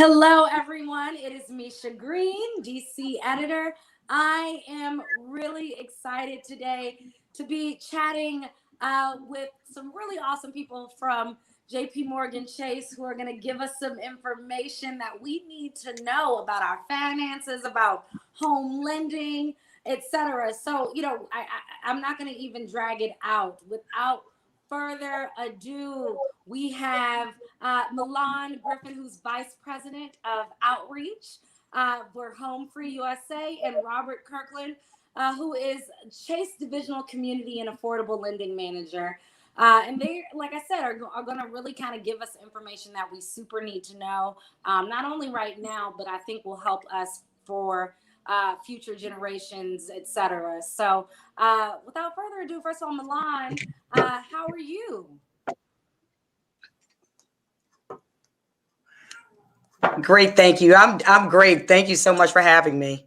Hello, everyone. It is Micha Green, DC editor. I am really excited today to be chatting with some really awesome people from JP Morgan Chase who are going to give us some information that we need to know about our finances, about home lending, etc. So, I'm not going to even drag it out. Without further ado, we have Milan Griffin, who's Vice President of Outreach for Home Free USA, and Robert Kirkland, who is Chase Divisional Community and Affordable Lending Manager. And they, like I said, are going to really kind of give us information that we super need to know, not only right now, but I think will help us for future generations, etc. So without further ado, first of all, Milan, how are you? Great, thank you. I'm great. Thank you so much for having me.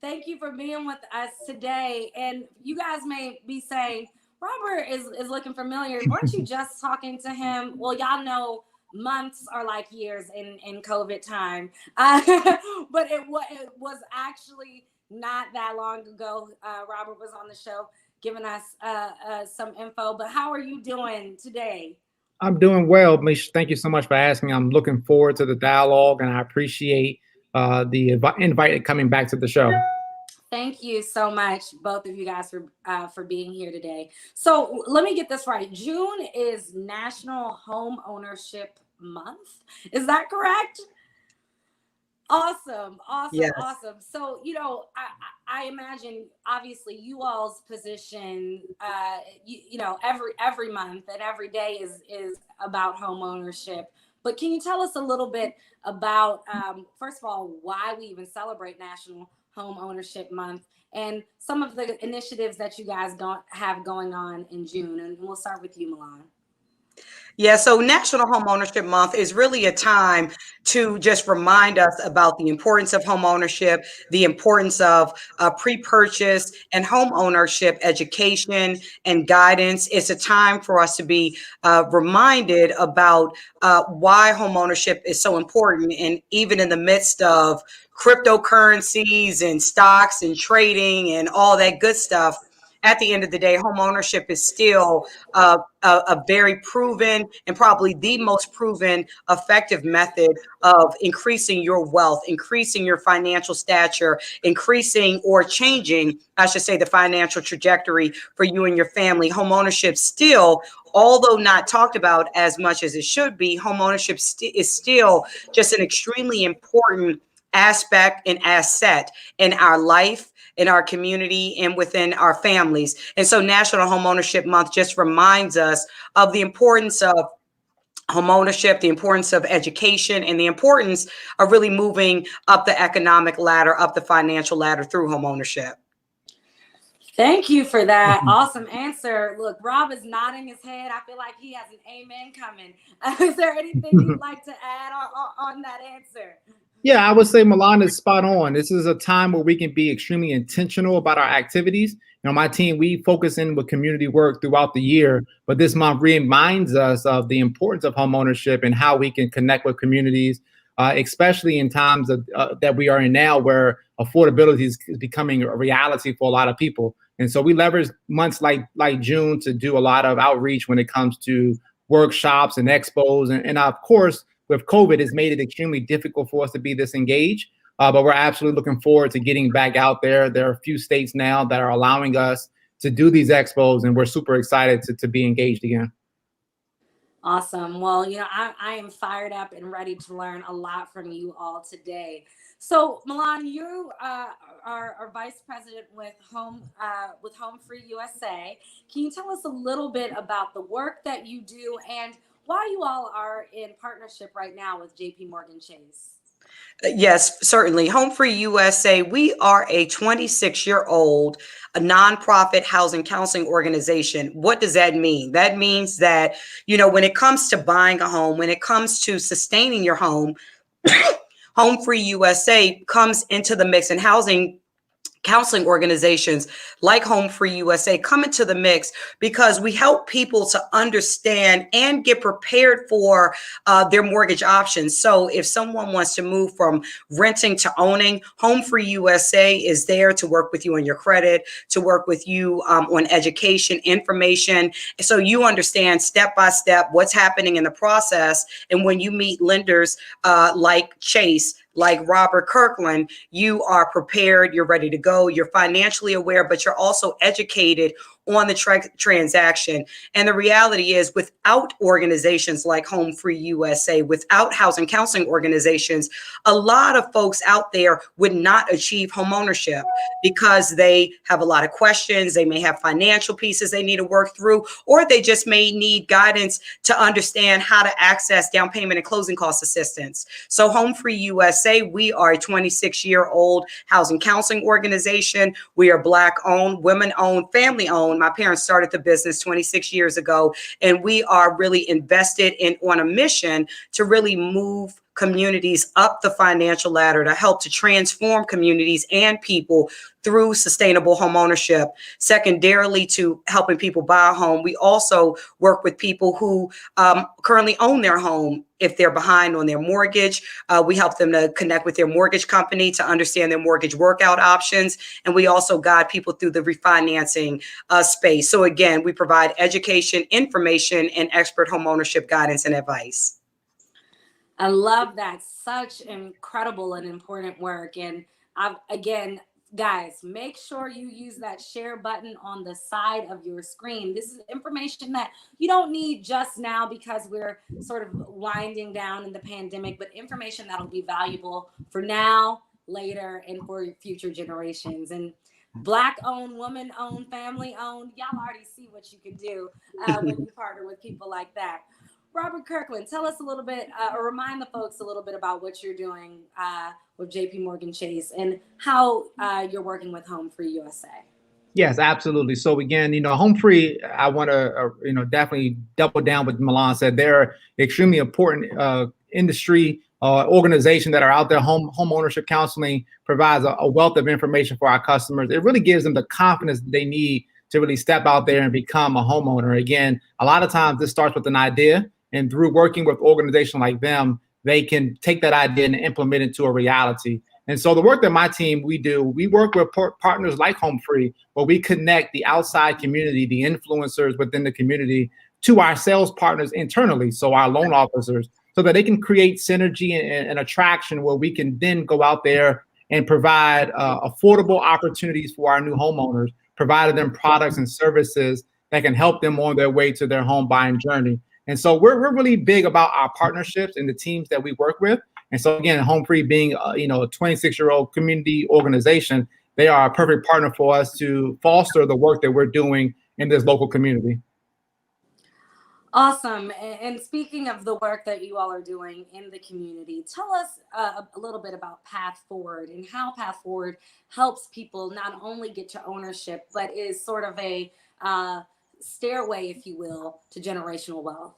Thank you for being with us today. And you guys may be saying, Robert is looking familiar. Weren't you just talking to him? Well, y'all know months are like years in COVID time. But it was actually not that long ago. Robert was on the show giving us some info. But how are you doing today? I'm doing well, Mish. Thank you so much for asking. I'm looking forward to the dialogue, and I appreciate the invite coming back to the show. Thank you so much, both of you guys, for being here today. So let me get this right. June is National Home Ownership Month. Is that correct? Awesome. Yes. Awesome. So, I imagine obviously you all's position, every month and every day is about home ownership. But can you tell us a little bit about, first of all, why we even celebrate National Home Ownership Month and some of the initiatives that you guys have going on in June? And we'll start with you, Milan. Yeah, so National Home Ownership Month is really a time to just remind us about the importance of home ownership, the importance of pre-purchase and home ownership education and guidance. It's a time for us to be reminded about why home ownership is so important. And even in the midst of cryptocurrencies and stocks and trading and all that good stuff, at the end of the day, home ownership is still a very proven and probably the most proven effective method of increasing your wealth, increasing your financial stature, increasing or changing, I should say, the financial trajectory for you and your family. Home ownership still, although not talked about as much as it should be, home ownership is still just an extremely important aspect and asset in our life, in our community, and within our families. And so National Home Ownership Month just reminds us of the importance of home ownership, the importance of education, and the importance of really moving up the economic ladder, up the financial ladder through home ownership. Thank you for that awesome answer. Look, Rob is nodding his head. I feel like he has an amen coming. Is there anything you'd like to add on that answer? Yeah, I would say Milan is spot on. This is a time where we can be extremely intentional about our activities. My team, we focus in with community work throughout the year, but this month reminds us of the importance of home ownership and how we can connect with communities, especially in times of, that we are in now, where affordability is becoming a reality for a lot of people. And so we leverage months like June to do a lot of outreach when it comes to workshops and expos. And of course, with COVID, it's made it extremely difficult for us to be this engaged, but we're absolutely looking forward to getting back out there. There are a few states now that are allowing us to do these expos, and we're super excited to be engaged again. Awesome. Well, I am fired up and ready to learn a lot from you all today. So, Milan, you are vice president with Home Free USA. Can you tell us a little bit about the work that you do and why you all are in partnership right now with JP Morgan Chase? Yes, certainly. Home Free USA, we are a 26-year-old nonprofit housing counseling organization. What does that mean? That means that, when it comes to buying a home, when it comes to sustaining your home, Home Free USA comes into the mix, and housing counseling organizations like Home Free USA come into the mix because we help people to understand and get prepared for their mortgage options. So if someone wants to move from renting to owning, Home Free USA is there to work with you on your credit, to work with you on education, information, so you understand step by step what's happening in the process. And when you meet lenders like Chase, like Robert Kirkland, you are prepared, you're ready to go, you're financially aware, but you're also educated on the transaction. And the reality is, without organizations like Home Free USA, without housing counseling organizations, a lot of folks out there would not achieve home ownership because they have a lot of questions. They may have financial pieces they need to work through, or they just may need guidance to understand how to access down payment and closing cost assistance. So Home Free USA, we are a 26-year-old housing counseling organization. We are Black owned, women owned, family owned. My parents started the business 26 years ago, and we are really invested in on a mission to really move communities up the financial ladder, to help to transform communities and people through sustainable home ownership. Secondarily to helping people buy a home, we also work with people who currently own their home. If they're behind on their mortgage, we help them to connect with their mortgage company to understand their mortgage workout options. And we also guide people through the refinancing space. So again, we provide education, information, and expert home ownership guidance and advice. I love that. Such incredible and important work. And again, guys, make sure you use that share button on the side of your screen. This is information that you don't need just now because we're sort of winding down in the pandemic, but information that'll be valuable for now, later, and for future generations. And Black owned, woman owned, family owned, y'all already see what you can do when you partner with people like that. Robert Kirkland, tell us a little bit, or remind the folks a little bit about what you're doing with JP Morgan Chase and how you're working with Home Free USA. Yes, absolutely. So again, Home Free, I want to, definitely double down what Milan said. They're extremely important industry organization that are out there. Home ownership counseling provides a wealth of information for our customers. It really gives them the confidence that they need to really step out there and become a homeowner. Again, a lot of times this starts with an idea, and through working with organizations like them, they can take that idea and implement it to a reality. And so the work that my team, we work with partners like Home Free, where we connect the outside community, the influencers within the community, to our sales partners internally, so our loan officers, so that they can create synergy and attraction where we can then go out there and provide affordable opportunities for our new homeowners, providing them products and services that can help them on their way to their home buying journey. And so we're really big about our partnerships and the teams that we work with. And so again, Home Free being a 26-year-old community organization, they are a perfect partner for us to foster the work that we're doing in this local community. Awesome. And speaking of the work that you all are doing in the community, tell us a little bit about Path Forward and how Path Forward helps people not only get to ownership, but is sort of a stairway, if you will, to generational wealth.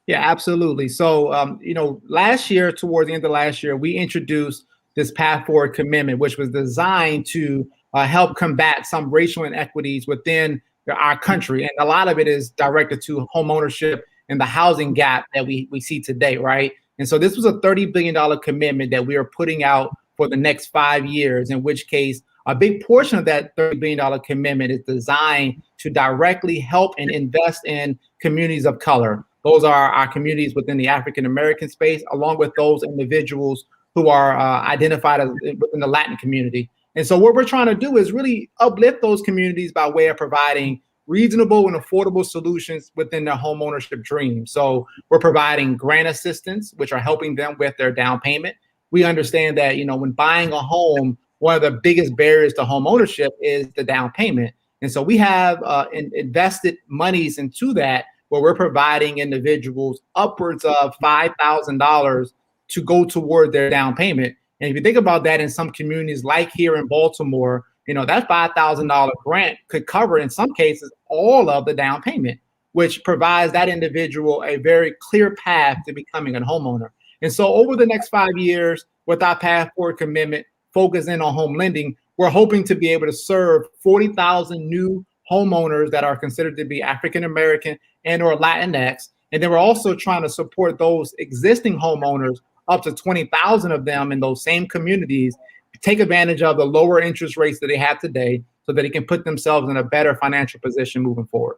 Yeah, absolutely. So, last year, towards the end of last year, we introduced this Path Forward commitment, which was designed to help combat some racial inequities within our country. And a lot of it is directed to home ownership and the housing gap that we see today, right? And so this was a $30 billion commitment that we are putting out for the next 5 years, in which case a big portion of that $30 billion commitment is designed to directly help and invest in communities of color. Those are our communities within the African American space, along with those individuals who are identified as within the Latin community. And so what we're trying to do is really uplift those communities by way of providing reasonable and affordable solutions within their home ownership dream. So we're providing grant assistance, which are helping them with their down payment. We understand that, when buying a home, one of the biggest barriers to home ownership is the down payment. And so we have invested monies into that, where we're providing individuals upwards of $5,000 to go toward their down payment. And if you think about that, in some communities like here in Baltimore, that $5,000 grant could cover, in some cases, all of the down payment, which provides that individual a very clear path to becoming a homeowner. And so over the next 5 years, with our Path Forward commitment, focusing on home lending, we're hoping to be able to serve 40,000 new homeowners that are considered to be African American and or Latinx. And then we're also trying to support those existing homeowners, up to 20,000 of them in those same communities, take advantage of the lower interest rates that they have today so that they can put themselves in a better financial position moving forward.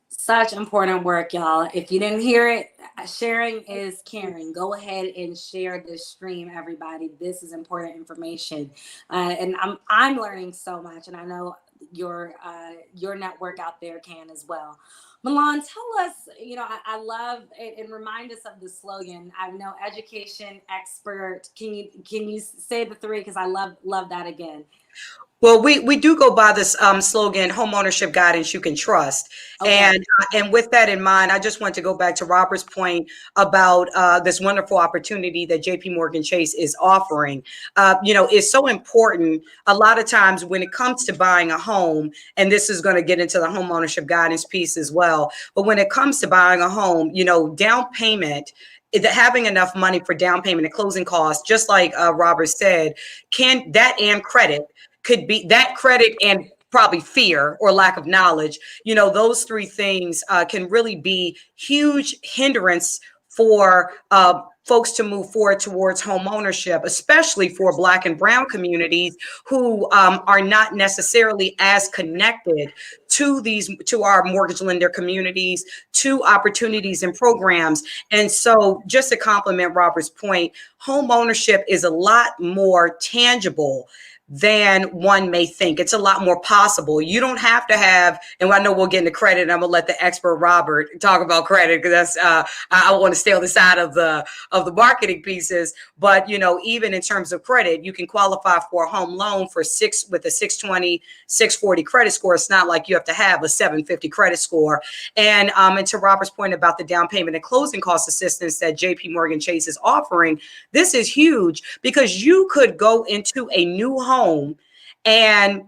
Such important work, y'all. If you didn't hear it, sharing is caring. Go ahead and share this stream, everybody. This is important information, and I'm learning so much, and I know your network out there can as well. Milan, tell us. I love it, and remind us of the slogan. I know education expert. Can you say the three? Because I love that again. Well, we do go by this slogan, homeownership guidance you can trust. Okay. And with that in mind, I just want to go back to Robert's point about this wonderful opportunity that JP Morgan Chase is offering. It's so important a lot of times when it comes to buying a home, and this is going to get into the homeownership guidance piece as well. But when it comes to buying a home, down payment, having enough money for down payment and closing costs, just like Robert said, and credit could be that credit and probably fear or lack of knowledge. Those three things can really be huge hindrance for folks to move forward towards home ownership, especially for Black and Brown communities who are not necessarily as connected to our mortgage lender communities, to opportunities and programs. And so just to complement Robert's point, home ownership is a lot more tangible than one may think. It's a lot more possible. You don't have to have, and I know we'll get into credit, and I'm gonna let the expert Robert talk about credit, because that's I want to stay on the side of the marketing pieces. But even in terms of credit, you can qualify for a home loan with a 620, 640 credit score. It's not like you have to have a 750 credit score. And to Robert's point about the down payment and closing cost assistance that JP Morgan Chase is offering, this is huge, because you could go into a new home and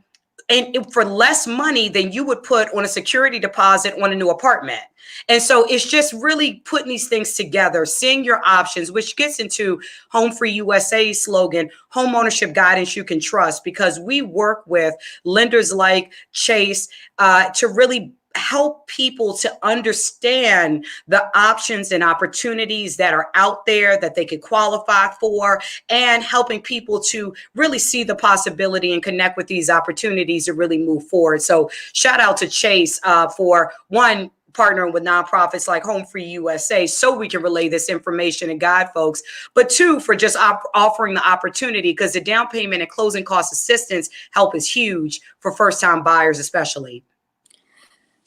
for less money than you would put on a security deposit on a new apartment. And so it's just really putting these things together, seeing your options, which gets into Home Free USA slogan, home ownership guidance you can trust, because we work with lenders like Chase to really help people to understand the options and opportunities that are out there that they could qualify for, and helping people to really see the possibility and connect with these opportunities to really move forward. So shout out to Chase for one, partnering with nonprofits like Home Free USA so we can relay this information and guide folks, but two, for just offering the opportunity, because the down payment and closing cost assistance help is huge for first-time buyers especially.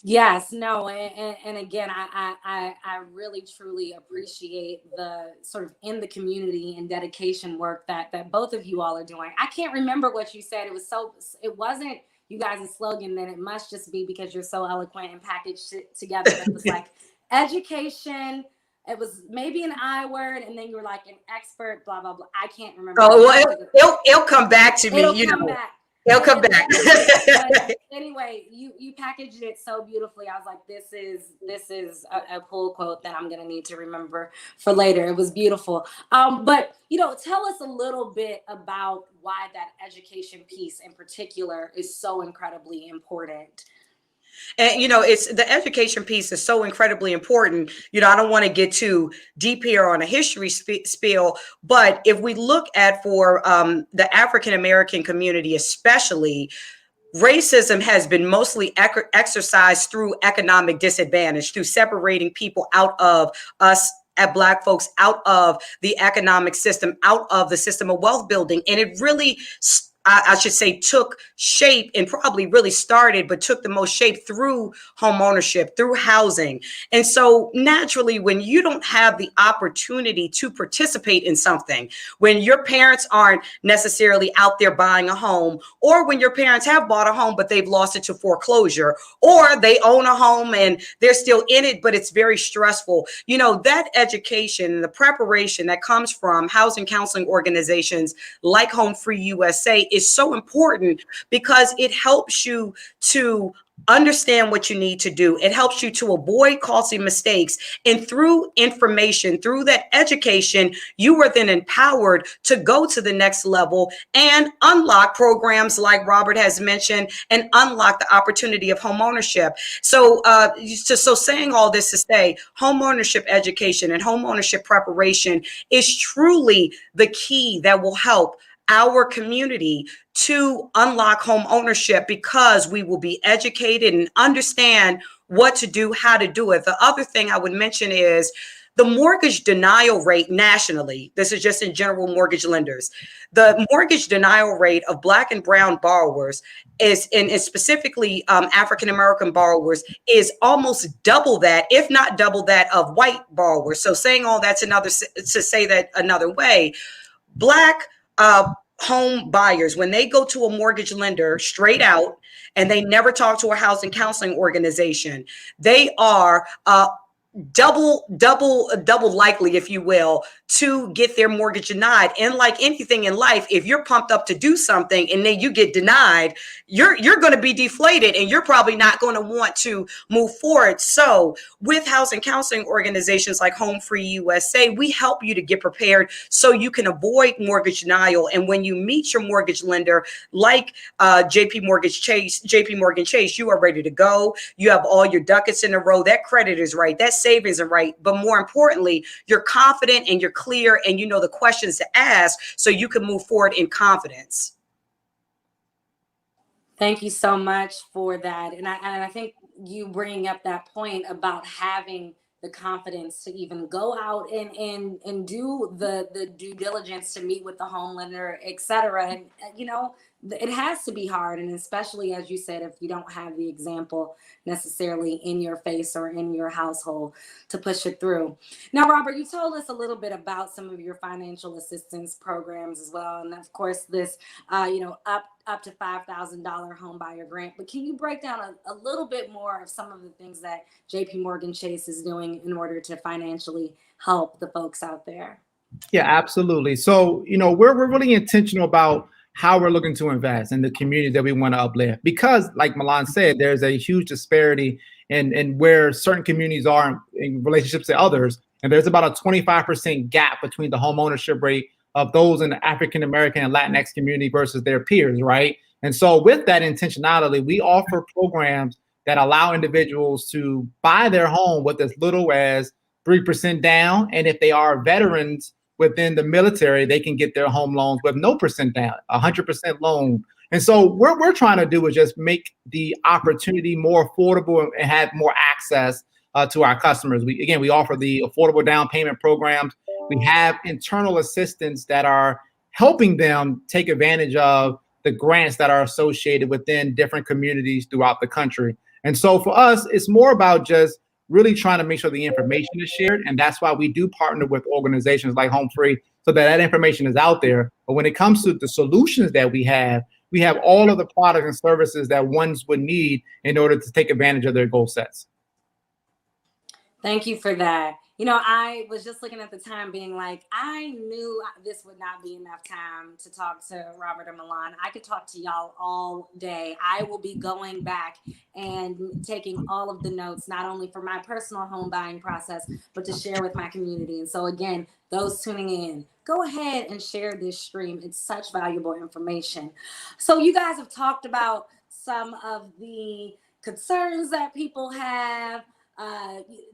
Yes, no, and again, I really truly appreciate the sort of in the community and dedication work that both of you all are doing. I can't remember what you said. It wasn't you guys' slogan, then it must just be because you're so eloquent and packaged it together. It was like education. It was maybe an I word, and then you were like an expert, blah blah blah. I can't remember. Oh, well, it'll come back to me. It'll come back. It'll come back. But anyway, you packaged it so beautifully. I was like, this is a cool quote that I'm gonna need to remember for later. It was beautiful. But tell us a little bit about why that education piece in particular is so incredibly important. And, it's the education piece is so incredibly important. I don't want to get too deep here on a history spiel, but if we look at for the African-American community, especially, racism has been mostly exercised through economic disadvantage, through separating people out of us at Black folks, out of the economic system, out of the system of wealth building. And it really, I should say, took shape and probably really started, but took the most shape through home ownership, through housing. And so naturally, when you don't have the opportunity to participate in something, when your parents aren't necessarily out there buying a home, or when your parents have bought a home, but they've lost it to foreclosure, or they own a home and they're still in it, but it's very stressful. That education and the preparation that comes from housing counseling organizations like Home Free USA is so important, because it helps you to understand what you need to do. It helps you to avoid costly mistakes. And through information, through that education, you are then empowered to go to the next level and unlock programs like Robert has mentioned and unlock the opportunity of home ownership. So, so saying all this to say, home ownership education and home ownership preparation is truly the key that will help our community to unlock home ownership, because we will be educated and understand what to do, how to do it. The other thing I would mention is the mortgage denial rate nationally. This is just in general mortgage lenders. The mortgage denial rate of Black and brown borrowers is, and specifically African-American borrowers, is almost double that, if not double that, of white borrowers. So saying all that's to say that another way, Black home buyers, when they go to a mortgage lender straight out and they never talk to a housing counseling organization, they are double likely, if you will, to get their mortgage denied. And like anything in life, if you're pumped up to do something and then you get denied, you're going to be deflated and you're probably not going to want to move forward. So with housing counseling organizations like Home Free USA, we help you to get prepared so you can avoid mortgage denial. And when you meet your mortgage lender, like JP Morgan Chase, you are ready to go. You have all your ducats in a row. That credit is right. That savings are right. But more importantly, you're confident and you're clear and you know the questions to ask so you can move forward in confidence. Thank you so much for that. And I think you bringing up that point about having the confidence to even go out and do the due diligence to meet with the home lender, et cetera. And, you know, it has to be hard. And especially, as you said, if you don't have the example necessarily in your face or in your household to push it through. Now, Robert, you told us a little bit about some of your financial assistance programs as well. And of course, this, up to $5,000 home buyer grant. But can you break down a little bit more of some of the things that JP Morgan Chase is doing in order to financially help the folks out there? Yeah, absolutely. So, we're really intentional about how we're looking to invest in the community that we want to uplift, because like Milan said, there's a huge disparity in where certain communities are in relationships to others. And there's about a 25% gap between the home ownership rate of those in the African-American and Latinx community versus their peers, right? And so with that intentionality, we offer programs that allow individuals to buy their home with as little as 3% down. And if they are veterans within the military, they can get their home loans with no percent down, 100% loan. And so what we're trying to do is just make the opportunity more affordable and have more access to our customers. We offer the affordable down payment programs. We have internal assistants that are helping them take advantage of the grants that are associated within different communities throughout the country. And so for us, it's more about just really trying to make sure the information is shared. And that's why we do partner with organizations like Home Free so that information is out there. But when it comes to the solutions that we have all of the products and services that ones would need in order to take advantage of their goal sets. Thank you for that. I was just looking at the time being like, I knew this would not be enough time to talk to Robert or Milan. I could talk to y'all all day. I will be going back and taking all of the notes, not only for my personal home buying process, but to share with my community. And so again, those tuning in, go ahead and share this stream. It's such valuable information. So you guys have talked about some of the concerns that people have,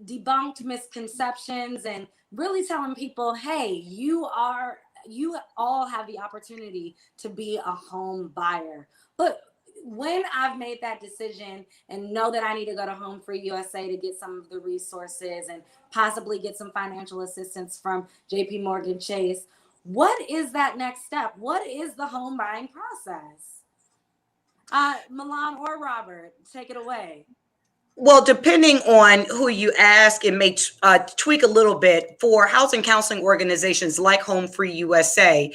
debunked misconceptions, and really telling people, hey, you all have the opportunity to be a home buyer. But when I've made that decision and know that I need to go to Home Free USA to get some of the resources and possibly get some financial assistance from JP Morgan Chase, what is that next step? What is the home buying process? Milan or Robert, take it away. Well, depending on who you ask, it may tweak a little bit. For housing counseling organizations like Home Free USA,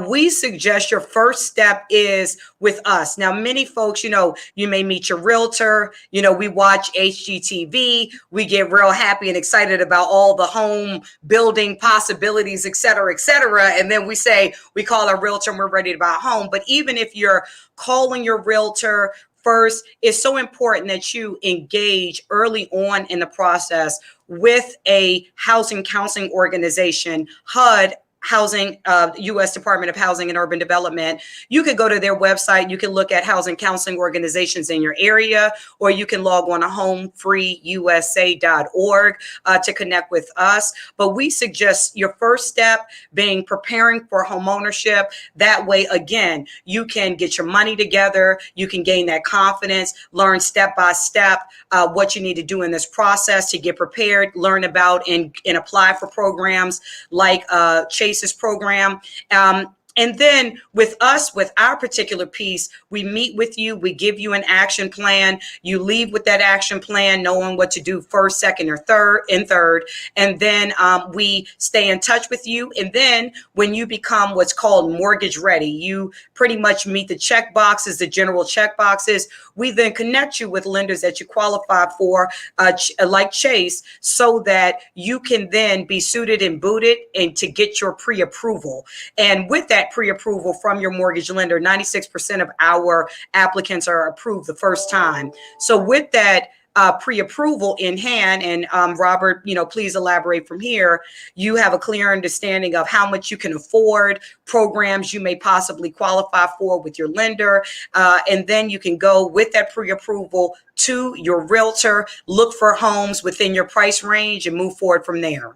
we suggest your first step is with us. Now, many folks, you may meet your realtor, we watch HGTV, we get real happy and excited about all the home building possibilities, et cetera, et cetera. And then we call our realtor and we're ready to buy a home. But even if you're calling your realtor First, it's so important that you engage early on in the process with a housing counseling organization, HUD, U.S. Department of Housing and Urban Development. You could go to their website. You can look at housing counseling organizations in your area, or you can log on to homefreeusa.org to connect with us. But we suggest your first step being preparing for homeownership. That way, again, you can get your money together. You can gain that confidence, learn step by step what you need to do in this process to get prepared, learn about and apply for programs like Chase's program. And then with us, with our particular piece, we meet with you, we give you an action plan. You leave with that action plan, knowing what to do first, second, or third. And then we stay in touch with you. And then when you become what's called mortgage ready, you pretty much meet the check boxes, the general check boxes. We then connect you with lenders that you qualify for, like Chase, so that you can then be suited and booted and to get your pre-approval. And with that pre-approval from your mortgage lender, 96% of our applicants are approved the first time. So with that pre-approval in hand, and Robert, please elaborate from here, you have a clear understanding of how much you can afford, programs you may possibly qualify for with your lender, and then you can go with that pre-approval to your realtor, look for homes within your price range, and move forward from there.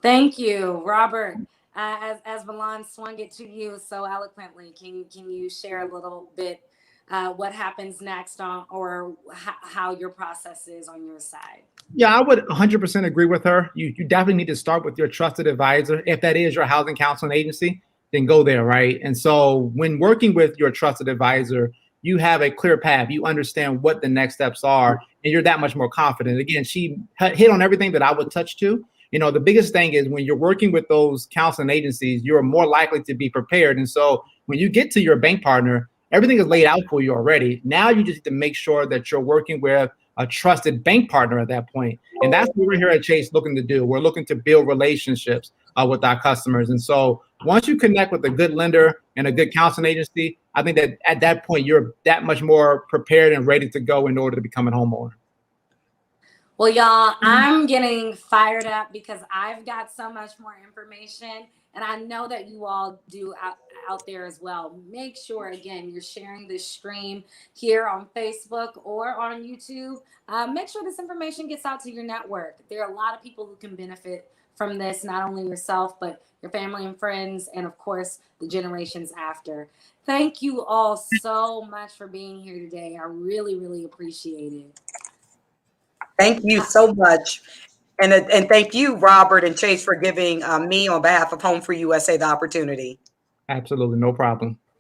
Thank you, Robert. As Milan swung it to you so eloquently, can you share a little bit what happens next or how your process is on your side? Yeah, I would 100% agree with her. You definitely need to start with your trusted advisor. If that is your housing counseling agency, then go there, right? And so when working with your trusted advisor, you have a clear path. You understand what the next steps are, and you're that much more confident. Again, she hit on everything that I would touch to. The biggest thing is when you're working with those counseling agencies, you're more likely to be prepared. And so when you get to your bank partner, everything is laid out for you already. Now you just need to make sure that you're working with a trusted bank partner at that point. And that's what we're here at Chase looking to do. We're looking to build relationships with our customers. And so once you connect with a good lender and a good counseling agency, I think that at that point, you're that much more prepared and ready to go in order to become a homeowner. Well, y'all, I'm getting fired up because I've got so much more information, and I know that you all do out there as well. Make sure, again, you're sharing this stream here on Facebook or on YouTube. Make sure this information gets out to your network. There are a lot of people who can benefit from this, not only yourself, but your family and friends, and of course, the generations after. Thank you all so much for being here today. I really, really appreciate it. Thank you so much. And thank you, Robert and Chase, for giving me on behalf of Home for USA the opportunity. Absolutely. No problem.